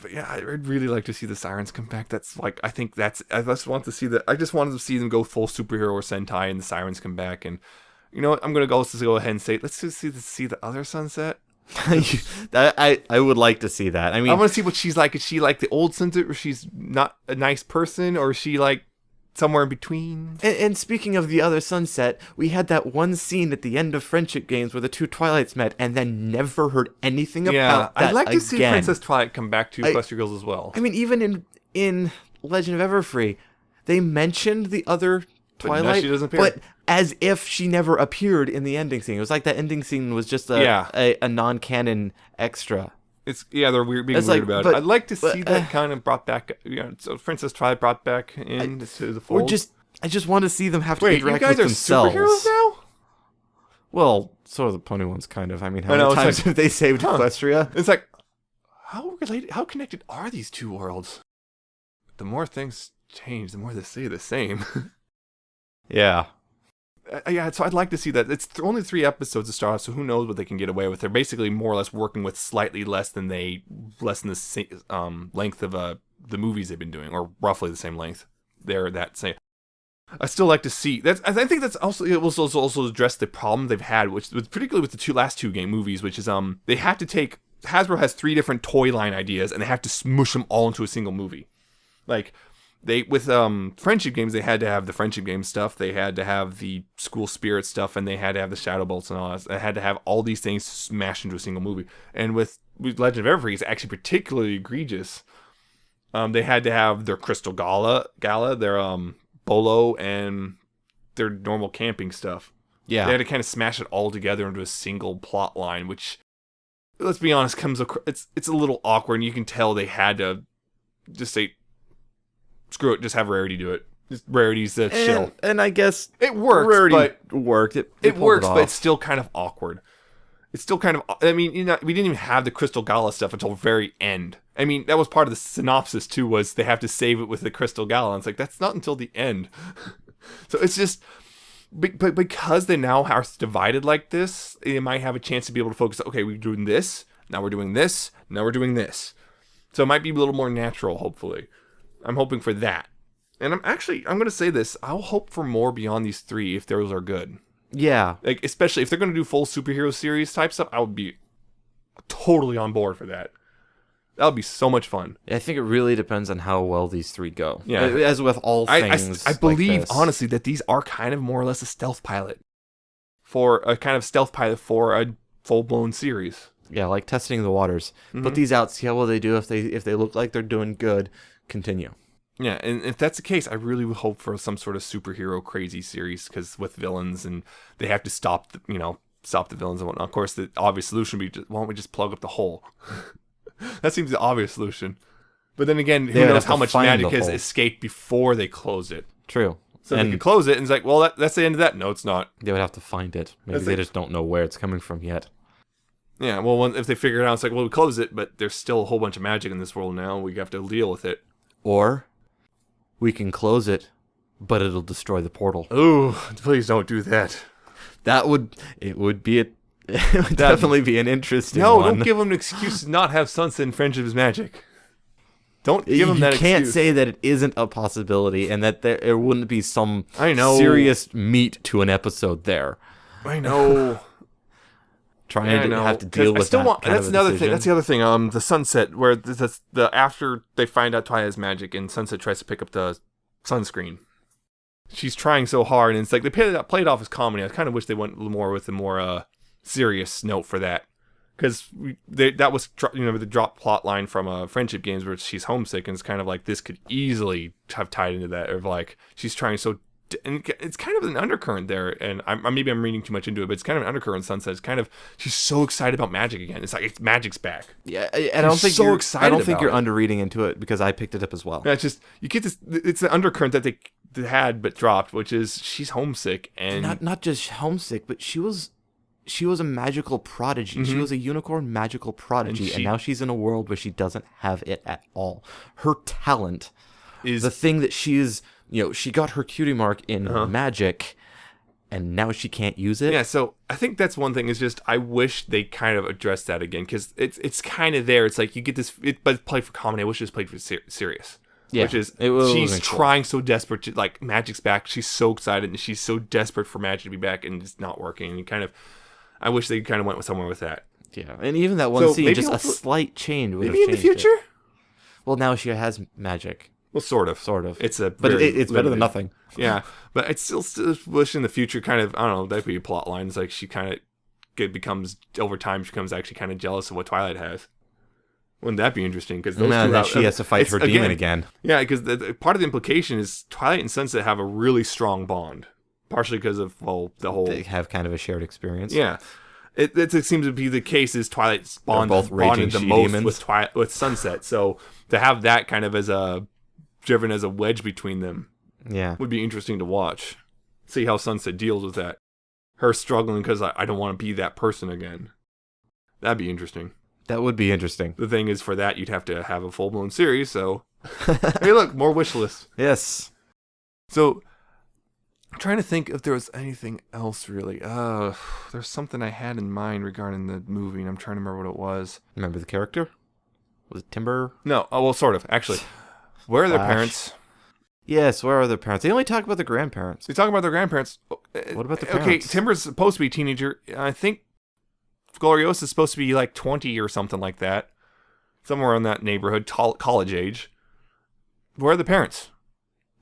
But yeah, I'd really like to see the sirens come back. I just want to see I just wanted to see them go full superhero or Sentai and the sirens come back. And you know what? I'm going to go ahead and say, let's just see the other sunset. I would like to see that. I mean, I want to see what she's like. Is she like the old sunset where she's not a nice person, or is she like somewhere in between? And speaking of the other sunset, we had that one scene at the end of Friendship Games where the 2 Twilights met, and then never heard anything about that. I'd like to again. see Princess Twilight come back to Equestria Girls as well. I mean, even in Legend of Everfree, they mentioned the other Twilight, no, she doesn't appear. but as if she never appeared in the ending scene. It was like that ending scene was just a non-canon extra. They're being weird about it. I'd like to see that kind of brought back. So Princess Twilight brought back into the fold. I just want to see them have to Wait, interact you guys with are themselves. superheroes now? Well, so are the pony ones, kind of. I mean, how many times have they saved Equestria? It's like, how related, how connected are these 2 worlds? The more things change, the more they stay the same. Yeah. Yeah, so I'd like to see that. It's only 3 episodes to start off, so who knows what they can get away with. They're basically more or less working with slightly less than the length of the movies they've been doing, or roughly the same length. They're that same. I still like to see that. I think that's also, it will also address the problem they've had, which was particularly with the last 2 game movies, which is they had to take, Hasbro has 3 different toy line ideas, and they have to smush them all into a single movie. Like, with Friendship Games, they had to have the Friendship Games stuff, they had to have the School Spirit stuff, and they had to have the Shadow Bolts and all that. They had to have all these things smashed into a single movie. And with Legend of Everfree, it's actually particularly egregious. They had to have their Crystal Gala, their Bolo, and their normal camping stuff. Yeah. They had to kind of smash it all together into a single plot line, which, let's be honest, it's a little awkward, and you can tell they had to just say, screw it, just have Rarity do it. Just Rarity's the shill. And I guess it worked, Rarity worked. It works, but it's still kind of awkward. It's still kind of, I mean, we didn't even have the Crystal Gala stuff until very end. I mean, that was part of the synopsis too, was they have to save it with the Crystal Gala. And it's like, that's not until the end. So it's just, but because they now are divided like this, they might have a chance to be able to focus, okay, we're doing this, now we're doing this, now we're doing this. So it might be a little more natural, hopefully. I'm hoping for that. And I'm going to say this, I'll hope for more beyond these 3 if those are good. Yeah. Like, especially if they're going to do full superhero series type stuff, I would be totally on board for that. That would be so much fun. I think it really depends on how well these 3 go. Yeah. As with all things. I believe, like honestly, that these are kind of more or less a stealth pilot. For a full-blown series. Yeah, like testing the waters. Put these out, see how well they do. If they look like they're doing good, continue. Yeah, and if that's the case, I really would hope for some sort of superhero crazy series, because with villains, and they have to stop the villains and whatnot. Of course, the obvious solution would be, why don't we just plug up the hole? That seems the obvious solution. But then again, who knows how much magic has escaped before they close it? True. So they could close it, and it's like, well, that's the end of that. No, it's not. They would have to find it. Maybe they just don't know where it's coming from yet. Yeah, well, if they figure it out, it's like, well, we close it, but there's still a whole bunch of magic in this world now, and we have to deal with it. Or we can close it, but it'll destroy the portal. Ooh, please don't do that. It would be It would definitely be an interesting No, one. don't give him an excuse to not have Sunset and Friendship is Magic. Don't give him that excuse. You can't say that it isn't a possibility and that there wouldn't be some I know. serious meat to an episode there. I know. Trying to have to deal with that. That's another thing. That's the other thing. The Sunset, where the after they find out Twilight has magic, and Sunset tries to pick up the sunscreen. She's trying so hard, and it's like they played it off as comedy. I kind of wish they went more with a more serious note for that, because that was the drop plot line from Friendship Games where she's homesick, and it's kind of like this could easily have tied into that, of like she's trying so. And it's kind of an undercurrent there, and maybe I'm reading too much into it, but it's kind of an undercurrent. Sunset, it's kind of she's so excited about magic again. It's like magic's back. Yeah, and I don't think so excited. I don't think you're underreading into it because I picked it up as well. Yeah, it's just you get this. It's the undercurrent that they had but dropped, which is she's homesick and not just homesick, but she was a magical prodigy. She was a unicorn magical prodigy, and now she's in a world where she doesn't have it at all. Her talent is the thing that she is. She got her cutie mark in magic, and now she can't use it. Yeah, so I think that's one thing. Is just I wish they kind of addressed that again, because it's kind of there. It's like you get this, but played for comedy. I wish it was played for serious. Yeah, which is she's trying so desperate to like magic's back. She's so excited and she's so desperate for magic to be back, and it's not working. And I wish they kind of went somewhere with that. Yeah, and even that one scene, just a slight change would have changed. Maybe in the future. Well, now she has magic. Well, sort of. It's it's better than nothing. Yeah, but it's still wish in the future. Kind of, I don't know. That could be a plot line. It's like she kind of becomes over time. She becomes actually kind of jealous of what Twilight has. Wouldn't that be interesting? Because she has to fight her demon again. Yeah, because part of the implication is Twilight and Sunset have a really strong bond, partially because of the whole. They have kind of a shared experience. Yeah. It seems to be the case is Twilight's bonded the most with Sunset. So to have that kind of driven as a wedge between them, would be interesting to watch. See how Sunset deals with that. Her struggling because I don't want to be that person again. That'd be interesting. That would be interesting. The thing is, for that you'd have to have a full blown series. So hey, look, more wish list. Yes. So. I'm trying to think if there was anything else, really. There's something I had in mind regarding the movie, and I'm trying to remember what it was. Remember the character? Was it Timber? No. Oh, well, sort of, actually. Where are their parents? Yes, where are their parents? They only talk about the grandparents. They talk about their grandparents. What about the parents? Okay, Timber's supposed to be a teenager. I think Glorioso is supposed to be like 20 or something like that. Somewhere in that neighborhood, college age. Where are the parents?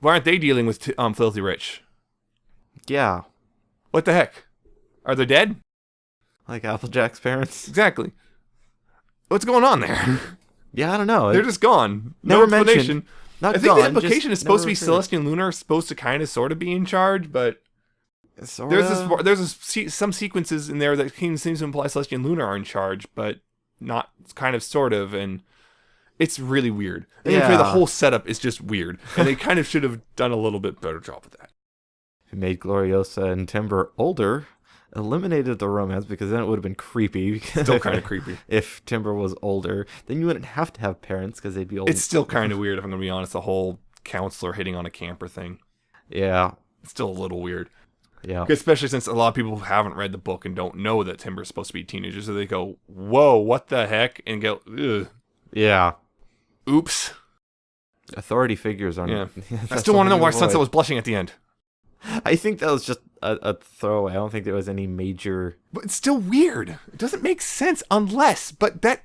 Why aren't they dealing with Filthy Rich? Yeah. What the heck? Are they dead? Like Applejack's parents? Exactly. What's going on there? Yeah, I don't know. They're just gone. Never No explanation. Mentioned. Not I think gone, the implication is supposed to be referred. Celestial and Lunar are supposed to kind of sort of be in charge, but there's some sequences in there that seems to imply Celestial and Lunar are in charge, but not kind of sort of, and it's really weird. And the whole setup is just weird, and they kind of should have done a little bit better job with that. Who made Gloriosa and Timber older, eliminated the romance because then it would have been creepy. Still kind of creepy. If Timber was older, then you wouldn't have to have parents because they'd be old. It's still kind of weird, if I'm going to be honest, the whole counselor hitting on a camper thing. Yeah. It's still a little weird. Yeah. Especially since a lot of people haven't read the book and don't know that Timber's supposed to be teenagers, so they go, whoa, what the heck? And go, ugh. Yeah. Oops. Authority figures aren't... Yeah. I still want to know why Sunset was blushing at the end. I think that was just a throwaway. I don't think there was any major... But it's still weird. It doesn't make sense unless... But that...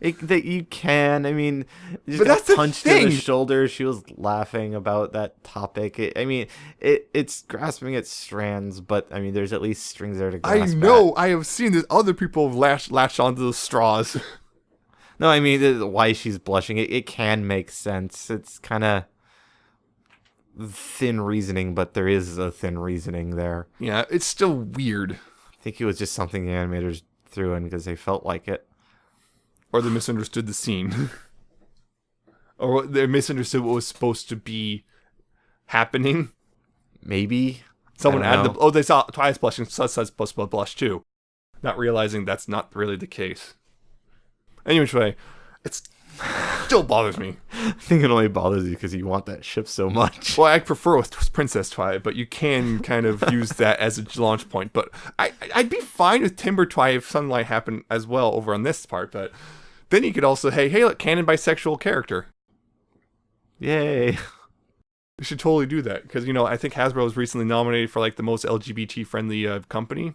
that you can. I mean... But that's the punched thing. in the shoulder. She was laughing about that topic. It's grasping at strands, but, I mean, there's at least strings there to grasp I know. at. I have seen that other people have latched onto the straws. No, I mean, why she's blushing, it can make sense. It's kind of... thin reasoning, but there is a thin reasoning there. Yeah, it's still weird. I think it was just something the animators threw in because they felt like it. Or they misunderstood the scene. Or they misunderstood what was supposed to be happening. Maybe. Someone added they saw Twilight's blushing, Sunset's supposed to blush too. Not realizing that's not really the case. Anyway, it's Still bothers me. I think it only bothers you because you want that ship so much. Well, I prefer with Princess Twilight, but you can kind of use that as a launch point. But I'd be fine with Timber Twilight if Sunlight happened as well over on this part. But then you could also, hey, look, canon bisexual character. Yay. We should totally do that. Because, I think Hasbro was recently nominated for, like, the most LGBT-friendly company.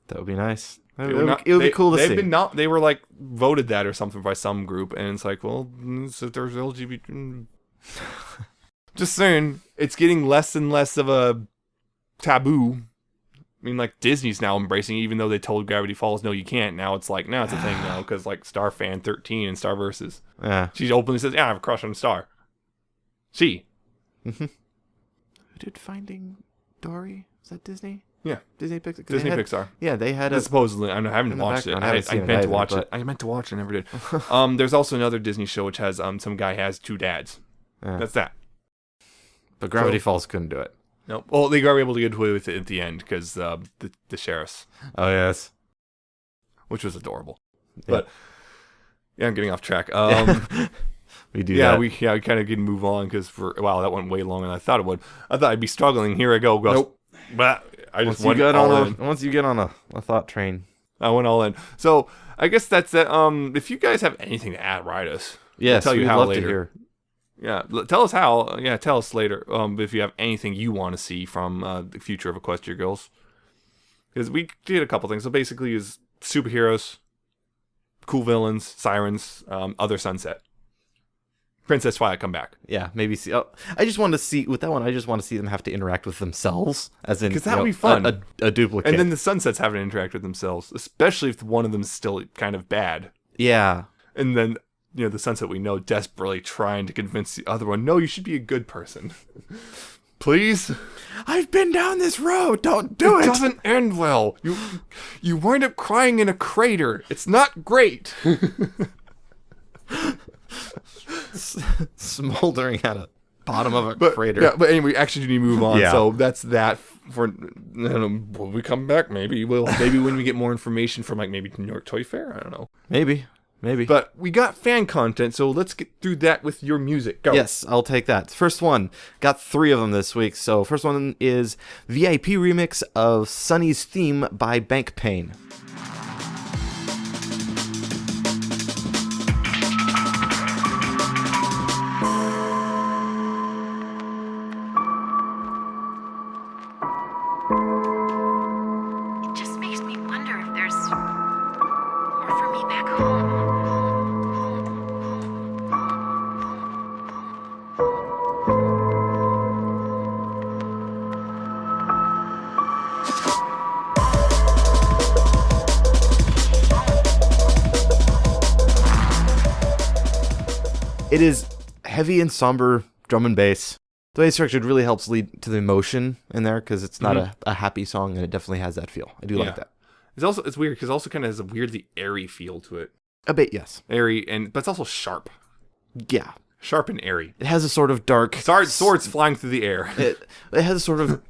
That would be nice. It would be cool to see. They were, like, voted that or something by some group. And it's like, well, so there's LGBT... Just saying, it's getting less and less of a taboo. I mean, like, Disney's now embracing it, even though they told Gravity Falls, no, you can't. Now it's like, it's a thing now, because, like, Starfan 13 and Starversus. Yeah. She openly says, I have a crush on Star. She. Who did Finding Dory? Is that Disney? Yeah. Disney Pixar? Pixar. Yeah, they had supposedly, I haven't watched it. I meant to watch it. I meant to watch it, I never did. There's also another Disney show which has, some guy has 2 dads. Yeah. That's that. But Gravity Falls couldn't do it. No. Well, they were able to get away with it at the end because the sheriffs. Oh, yes. Which was adorable. Yeah. But, I'm getting off track. We do that. We kind of can move on because that went way longer than I thought it would. I thought I'd be struggling. Here I go. Nope. But I just once went you get on a thought train. I went all in. So I guess that's it. If you guys have anything to add, write us. Yes, I'll tell you how love later. To hear. Yeah, tell us how. Yeah, tell us later. If you have anything you want to see from the future of Equestria Girls, because we did a couple things. So basically, is superheroes, cool villains, sirens, other Sunset. Princess Twilight come back. Yeah, maybe see. Oh, I just want to see with that one. I just want to see them have to interact with themselves, as in because that would be fun. A duplicate, and then the Sunsets having to interact with themselves, especially if one of them is still kind of bad. Yeah, and then the Sunset we know desperately trying to convince the other one, no, you should be a good person. Please. I've been down this road. Don't do it. It doesn't end well. You wind up crying in a crater. It's not great. Smoldering at a bottom of a crater. Yeah, but anyway, actually, need to move on. Yeah. So that's that. When we come back, maybe when we get more information from maybe New York Toy Fair. I don't know. Maybe. But we got fan content, so let's get through that with your music. Go. Yes, I'll take that. First one, got 3 of them this week. So first one is VIP remix of Sunny's Theme by Bank Pain. It is heavy and somber drum and bass. The way it's structured really helps lead to the emotion in there because it's not a happy song, and it definitely has that feel. I do like that. It's weird because it also kind of has a weirdly airy feel to it. A bit, yes. Airy, but it's also sharp. Yeah. Sharp and airy. It has a sort of dark... Swords flying through the air. It has a sort of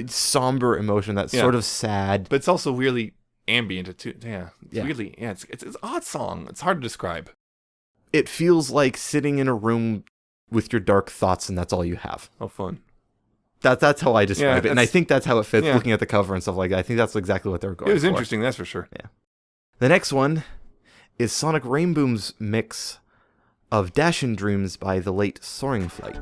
somber emotion that's sort of sad. But it's also weirdly ambient too. Yeah. Weirdly, it's an odd song. It's hard to describe. It feels like sitting in a room with your dark thoughts and that's all you have. Oh, fun. That's how I describe it. And I think that's how it fits looking at the cover and stuff like that. I think that's exactly what they were going for. It was interesting, that's for sure. Yeah. The next one is Sonic Rainboom's mix of Dashin' Dreams by the late Soaring Flight.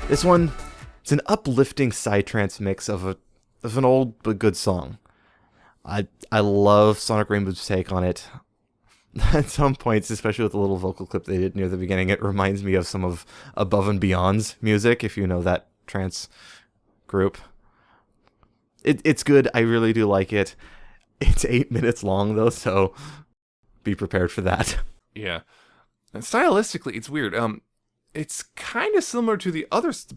This one, it's an uplifting psytrance mix of an old but good song. I love Sonic Rainbow's take on it. At some points, especially with the little vocal clip they did near the beginning, it reminds me of some of Above and Beyond's music, if you know that trance group. It's good. I really do like it. It's 8 minutes long though, so be prepared for that. Yeah. And stylistically, it's weird. It's kind of similar to the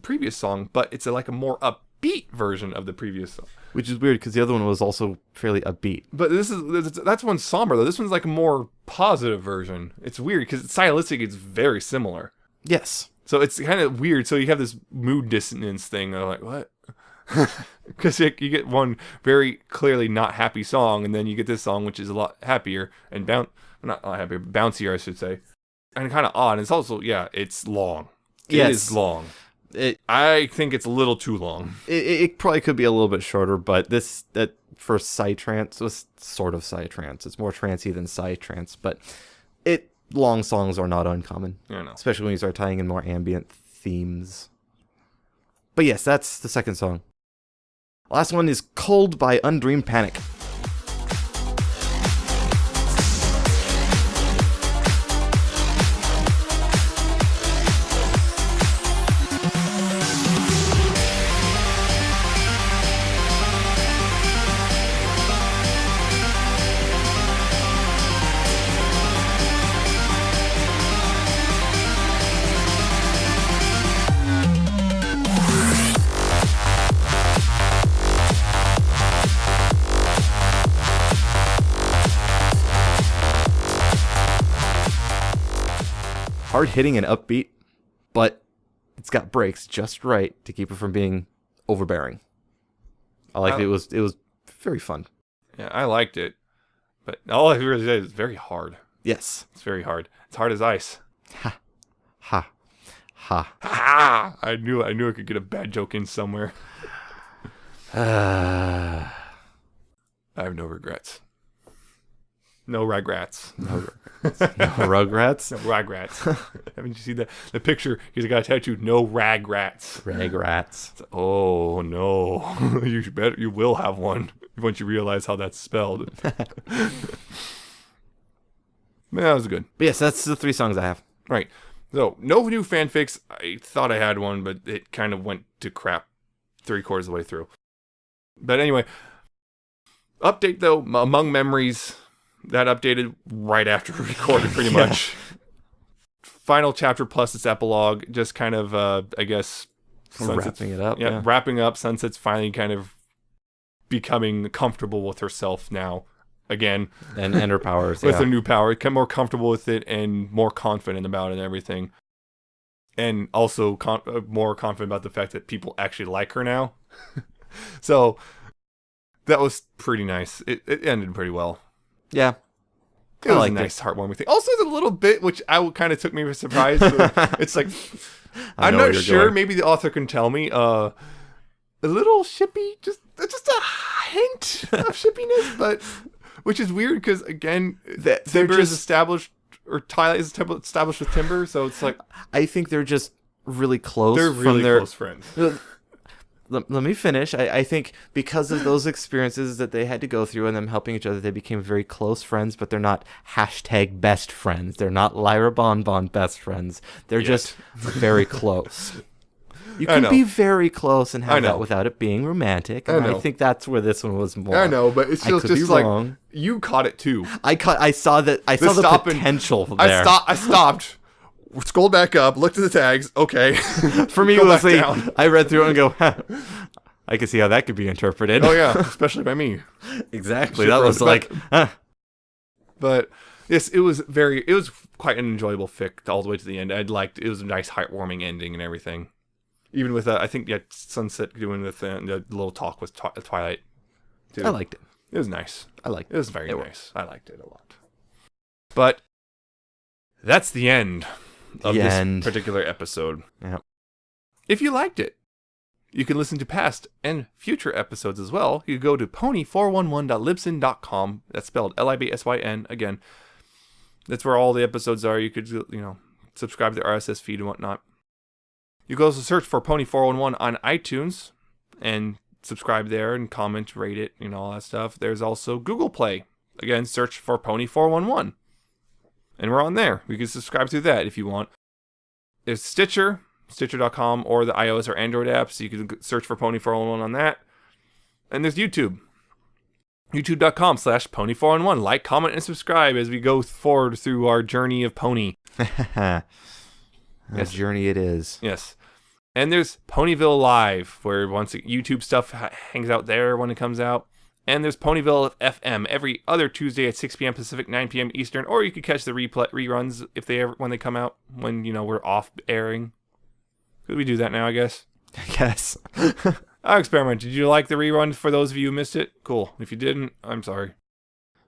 previous song, but it's like a more upbeat version of the previous song. Which is weird because the other one was also fairly upbeat. But that's one somber though. This one's like a more positive version. It's weird because stylistic, it's very similar. Yes. So it's kind of weird. So you have this mood dissonance thing. I'm like, what? Because you get one very clearly not happy song, and then you get this song which is a lot happier and not happier, bouncier, I should say, and kind of odd. And it's also, it's long. It is long. I think it's a little too long. It probably could be a little bit shorter, but that first psytrance was sort of psytrance. It's more trancey than psytrance, but long songs are not uncommon. I know. Especially when you start tying in more ambient themes. But yes, that's the second song. Last one is Cold by Undreamed Panic. Hard hitting and upbeat, but it's got breaks just right to keep it from being overbearing. I liked it. It was very fun. Yeah, I liked it, but all I really say is it's very hard. Yes. It's very hard. It's hard as ice. Ha. Ha. Ha. Ha! I knew I could get a bad joke in somewhere. I have no regrets. No regrets. No Rugrats? No ragrats. Haven't you seen the picture? He's got a tattoo. No ragrats. Ragrats. Oh no! You will have one once you realize how that's spelled. Man, that was good. But yes, that's the 3 songs I have. Right. So no new fanfics. I thought I had one, but it kind of went to crap 3/4 of the way through. But anyway, update though. Among Memories. That updated right after we recorded, pretty much. Final chapter plus its epilogue, just kind of, I guess, wrapping it up. Yeah, wrapping up. Sunset's finally kind of becoming comfortable with herself now, again, and her powers with her new power. Become more comfortable with it and more confident about it and everything, and also more confident about the fact that people actually like her now. So that was pretty nice. It ended pretty well. Yeah. It was a nice, heartwarming thing. Also, there's a little bit, which kind of took me by surprise. It's like, I'm not sure. Going. Maybe the author can tell me. A little shippy, just a hint of shippiness, but which is weird because, again, Timber is established, or Twilight is established with Timber, so it's like. I think they're just really close. They're really close friends. Let me finish. I think because of those experiences that they had to go through and them helping each other, they became very close friends, but they're not #best friends. They're not Lyra Bonbon best friends. They're just very close. You can be very close and have that without it being romantic. And I think that's where this one was more. I know, but it's just like wrong. You caught it too. I saw that. I saw the potential there. I stopped. Scrolled back up, looked at the tags. Okay. For me, it was like, I read through it and go, I can see how that could be interpreted. Oh, yeah. Especially by me. Exactly. That was like, But, yes, it was quite an enjoyable fic all the way to the end. It was a nice, heartwarming ending and everything. Even with, I think, Sunset doing the little talk with Twilight, too. I liked it. It was nice. It was very nice. I liked it a lot. But, that's the end. Of this particular episode. Yeah. If you liked it, you can listen to past and future episodes as well. You can go to pony411.libsyn.com. That's spelled Libsyn. Again, that's where all the episodes are. You could, subscribe to the RSS feed and whatnot. You can also search for Pony411 on iTunes and subscribe there and comment, rate it, all that stuff. There's also Google Play. Again, search for Pony411. And we're on there. You can subscribe through that if you want. There's Stitcher.com, or the iOS or Android apps. You can search for Pony411 on that. And there's YouTube. YouTube.com/pony411. Like, comment, and subscribe as we go forward through our journey of pony. A journey it is. Yes. And there's Ponyville Live, where once YouTube stuff hangs out there when it comes out. And there's Ponyville FM every other Tuesday at 6 p.m. Pacific, 9 p.m. Eastern. Or you could catch the reruns when they come out, when, we're off airing. Could we do that now, I guess? I guess. I'll experiment. Did you like the rerun for those of you who missed it? Cool. If you didn't, I'm sorry.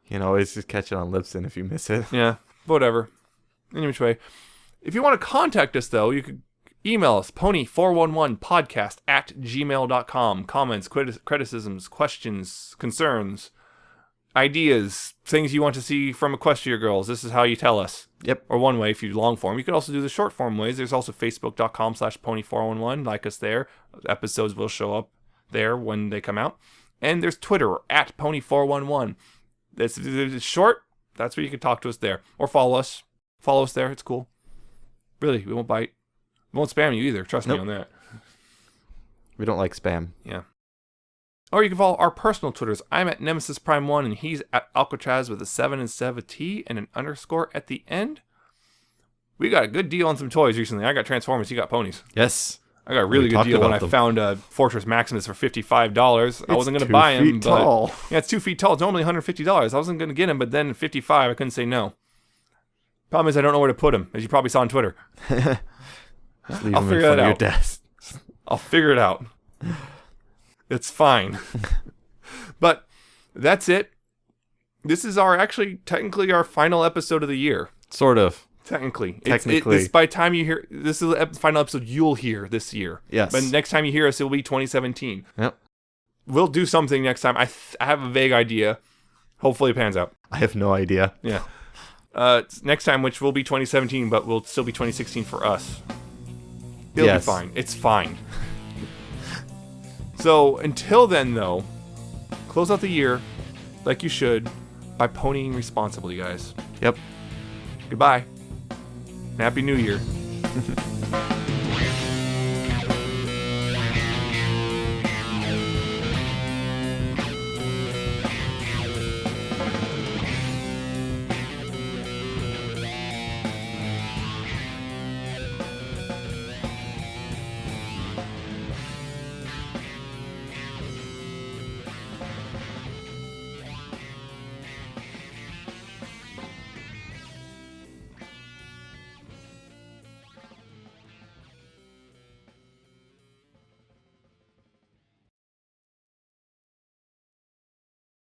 You can always just catch it on Libsyn if you miss it. Yeah, whatever. Any which way. If you want to contact us, though, you could email us, pony411podcast@gmail.com. Comments, criticisms, questions, concerns, ideas, things you want to see from Equestria Girls. This is how you tell us. Yep. Or one way if you long form. You can also do the short form ways. There's also facebook.com/pony411. Like us there. Episodes will show up there when they come out. And there's Twitter @pony411. It's short. That's where you can talk to us there. Or follow us. Follow us there. It's cool. Really, we won't bite. We won't spam you either. Trust me on that. We don't like spam. Yeah. Or you can follow our personal Twitters. I'm at Nemesis Prime 1, and he's at Alca7raz with a 7 instead of a T and an underscore at the end. We got a good deal on some toys recently. I got Transformers. You got ponies. Yes. I got a really good deal when I found a Fortress Maximus for $55. I wasn't going to buy him. It's 2 feet tall. Yeah, it's 2 feet tall. It's normally $150. I wasn't going to get him, but then at $55, I couldn't say no. Problem is, I don't know where to put him, as you probably saw on Twitter. I'll figure that out. Your desk. I'll figure it out. It's fine. But that's it. This is technically our final episode of the year. Sort of. Technically. Technically. By the time you hear, this is the final episode you'll hear this year. Yes. But next time you hear us, it'll be 2017. Yep. We'll do something next time. I have a vague idea. Hopefully it pans out. I have no idea. Yeah. Next time, which will be 2017, but will still be 2016 for us. It'll be fine. It's fine. So, until then, though, close out the year like you should by ponying responsibly, guys. Yep. Goodbye. Happy New Year.